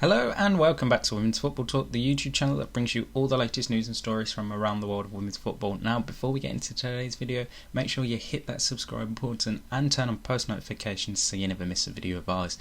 Hello and welcome back to Women's Football Talk, the YouTube channel that brings you all the latest news and stories from around the world of women's football. Now, before we get into today's video, make sure you hit that subscribe button and turn on post notifications so you never miss a video of ours.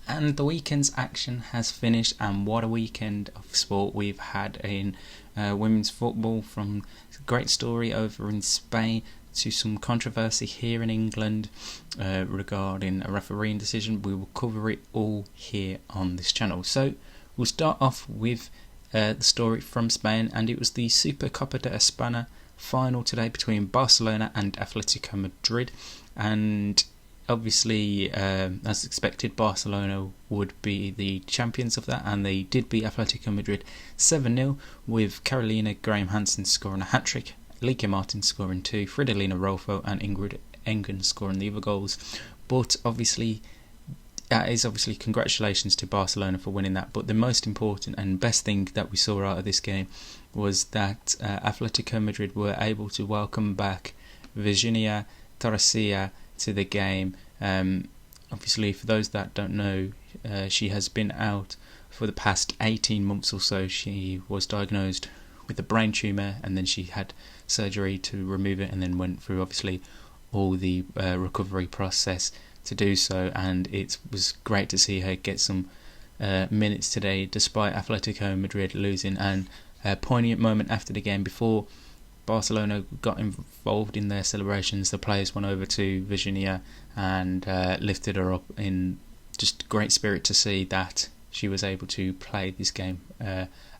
And the weekend's action has finished, and what a weekend of sport we've had in women's football, from a great story over in Spain to some controversy here in England regarding a refereeing decision. We will cover it all here on this channel. So we'll start off with the story from Spain, and it was the Supercopa de Espana final today between Barcelona and Atletico Madrid, and obviously as expected Barcelona would be the champions of that, and they did beat Atletico Madrid 7-0 with Carolina Graham Hansen scoring a hat-trick, Lieke Martin scoring 2, Fridolina Rolfo and Ingrid Engen scoring the other goals. But obviously congratulations to Barcelona for winning that. But the most important and best thing that we saw out of this game was that Atletico Madrid were able to welcome back Virginia Torrecilla to the game. Obviously, for those that don't know, she has been out for the past 18 months or so. She was diagnosed with a brain tumour, and then she had surgery to remove it, and then went through obviously all the recovery process to do so. And it was great to see her get some minutes today despite Atletico Madrid losing. And a poignant moment after the game, before Barcelona got involved in their celebrations, the players went over to Virginia and lifted her up in just great spirit to see that she was able to play this game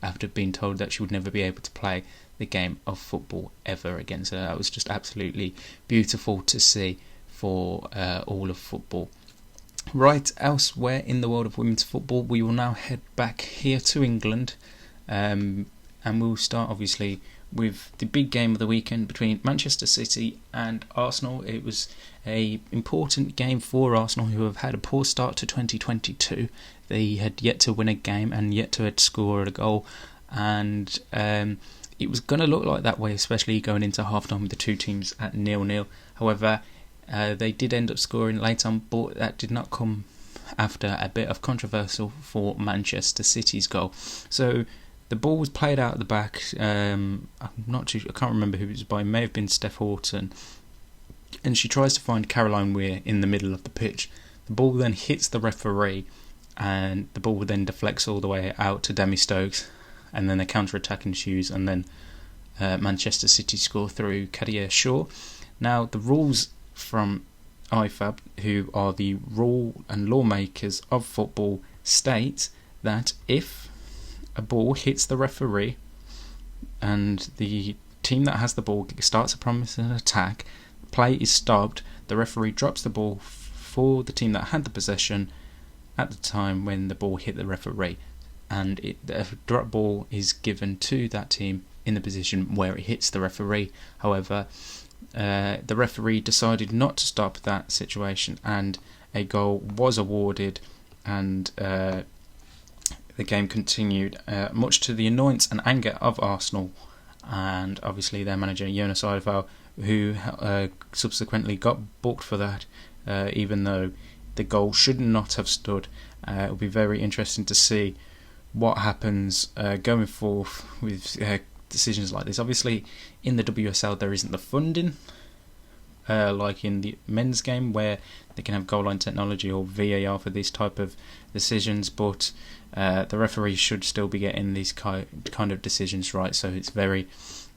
after being told that she would never be able to play the game of football ever again. So that was just absolutely beautiful to see for all of football. Right, elsewhere in the world of women's football, we will now head back here to England, and we'll start obviously with the big game of the weekend between Manchester City and Arsenal. It was an important game for Arsenal, who have had a poor start to 2022. They had yet to win a game and yet to score a goal, and it was going to look like that way, especially going into half-time with the two teams at 0-0. However, they did end up scoring late on, but that did not come after a bit of controversial for Manchester City's goal. So the ball was played out at the back. I'm not too. I can't remember who it was by. It may have been Steph Horton, and she tries to find Caroline Weir in the middle of the pitch. The ball then hits the referee, and the ball then deflects all the way out to Demi Stokes, and then a counter-attack ensues, and then Manchester City score through Kadia Shaw. Now, the rules from IFAB, who are the rule and lawmakers of football, state that if a ball hits the referee and the team that has the ball starts a promising attack, play is stopped, the referee drops the ball for the team that had the possession at the time when the ball hit the referee, and the drop ball is given to that team in the position where it hits the referee. However, the referee decided not to stop that situation, and a goal was awarded, and the game continued, much to the annoyance and anger of Arsenal and obviously their manager Jonas Eidevall, who subsequently got booked for that, even though the goal should not have stood. It will be very interesting to see what happens going forth with decisions like this. Obviously, in the WSL there isn't the funding like in the men's game, where they can have goal line technology or VAR for these type of decisions, but the referees should still be getting these kind of decisions right. So it's very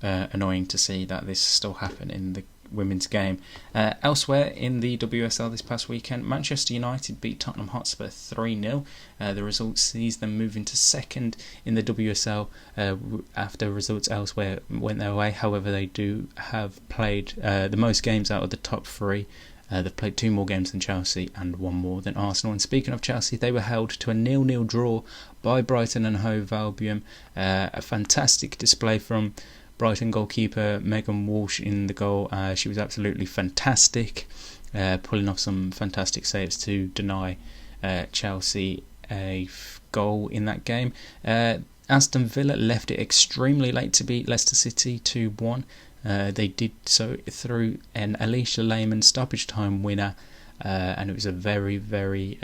annoying to see that this still happen in the women's game. Elsewhere in the WSL this past weekend, Manchester United beat Tottenham Hotspur 3-0. The result sees them moving to second in the WSL after results elsewhere went their way. However, they do have played the most games out of the top three. They've played 2 more games than Chelsea and 1 more than Arsenal. And speaking of Chelsea, they were held to a 0-0 draw by Brighton and Hove Albion. A fantastic display from Brighton goalkeeper Megan Walsh in the goal. She was absolutely fantastic, pulling off some fantastic saves to deny Chelsea a goal in that game. Aston Villa left it extremely late to beat Leicester City 2-1. They did so through an Alicia Lehmann stoppage time winner, and it was a very, very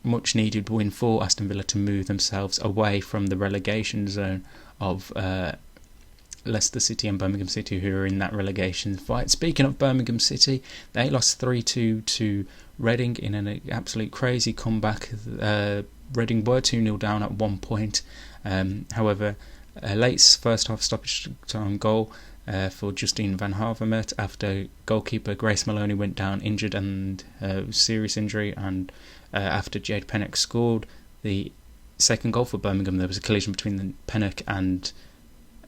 much needed win for Aston Villa to move themselves away from the relegation zone of Leicester City and Birmingham City, who are in that relegation fight. Speaking of Birmingham City, they lost 3-2 to Reading in an absolute crazy comeback. Reading were 2-0 down at one point. However, a late first half stoppage time goal for Justine van Havermaet after goalkeeper Grace Maloney went down injured and serious injury, and after Jade Pennock scored the second goal for Birmingham, there was a collision between Pennock and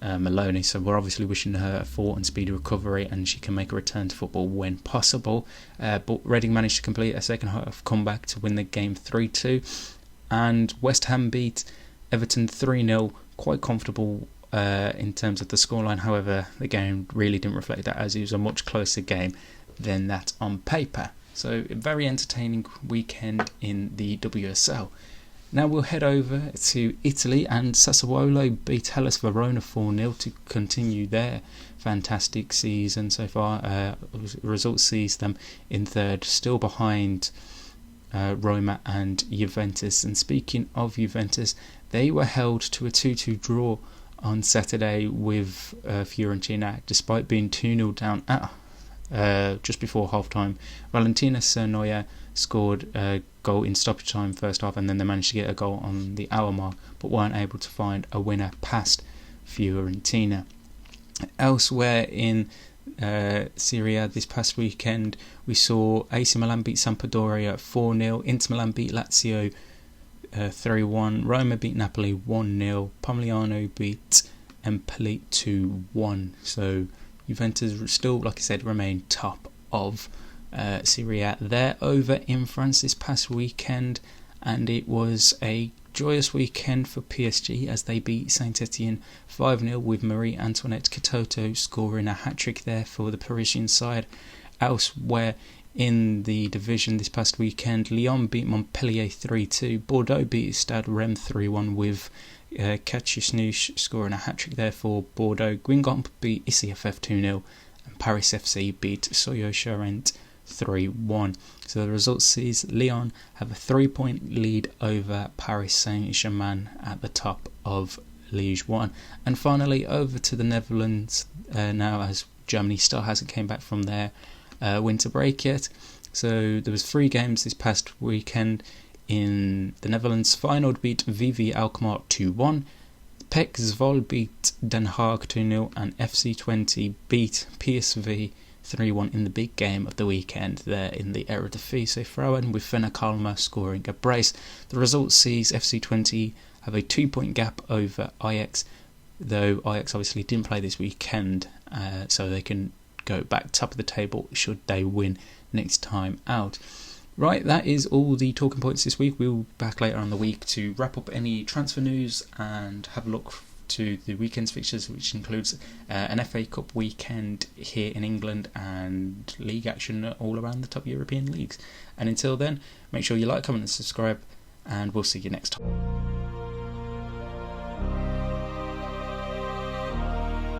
Maloney, so we're obviously wishing her a full and speedy recovery and she can make a return to football when possible. But Reading managed to complete a second half comeback to win the game 3-2, and West Ham beat Everton 3-0, quite comfortable in terms of the scoreline. However, the game really didn't reflect that, as it was a much closer game than that on paper. So a very entertaining weekend in the WSL. Now we'll head over to Italy, and Sassuolo beat Hellas Verona 4-0 to continue their fantastic season so far. Result sees them in third, still behind Roma and Juventus. And speaking of Juventus, they were held to a 2-2 draw on Saturday with Fiorentina, despite being 2-0 down at just before half-time. Valentina Cernoia scored a goal in stoppage time first half, and then they managed to get a goal on the hour mark, but weren't able to find a winner past Fiorentina. Elsewhere in Serie A this past weekend, we saw AC Milan beat Sampdoria 4-0, Inter Milan beat Lazio 3-1, Roma beat Napoli 1-0, Pomigliano beat Empoli 2-1. So Juventus still, like I said, remain top of Serie A. They're over in France this past weekend, and it was a joyous weekend for PSG as they beat Saint-Etienne 5-0 with Marie-Antoinette Katoto scoring a hat-trick there for the Parisian side. Elsewhere in the division this past weekend, Lyon beat Montpellier 3-2, Bordeaux beat Stade Rennes 3-1 with Kachusnouche scoring a hat-trick there for Bordeaux. Guingamp beat ICFF 2-0 and Paris FC beat Soyo Charente 3-1. So the result sees Lyon have a 3-point lead over Paris Saint-Germain at the top of Ligue 1. And finally over to the Netherlands now, as Germany still hasn't came back from their winter break yet. So there was 3 games this past weekend in the Netherlands. Feyenoord beat VV Alkmaar 2-1, PEC Zwolle beat Den Haag 2-0, and FC Twente beat PSV 3-1 in the big game of the weekend there in the Eredivisie Vrouwen, with Fenna Kalmar scoring a brace. The result sees FC Twente have a 2-point gap over Ajax, though Ajax obviously didn't play this weekend, so they can go back top of the table should they win next time out. Right, that is all the talking points this week. We'll be back later on the week to wrap up any transfer news and have a look to the weekend's fixtures, which includes an FA Cup weekend here in England and league action all around the top European leagues. And until then, make sure you like, comment and subscribe, and we'll see you next time.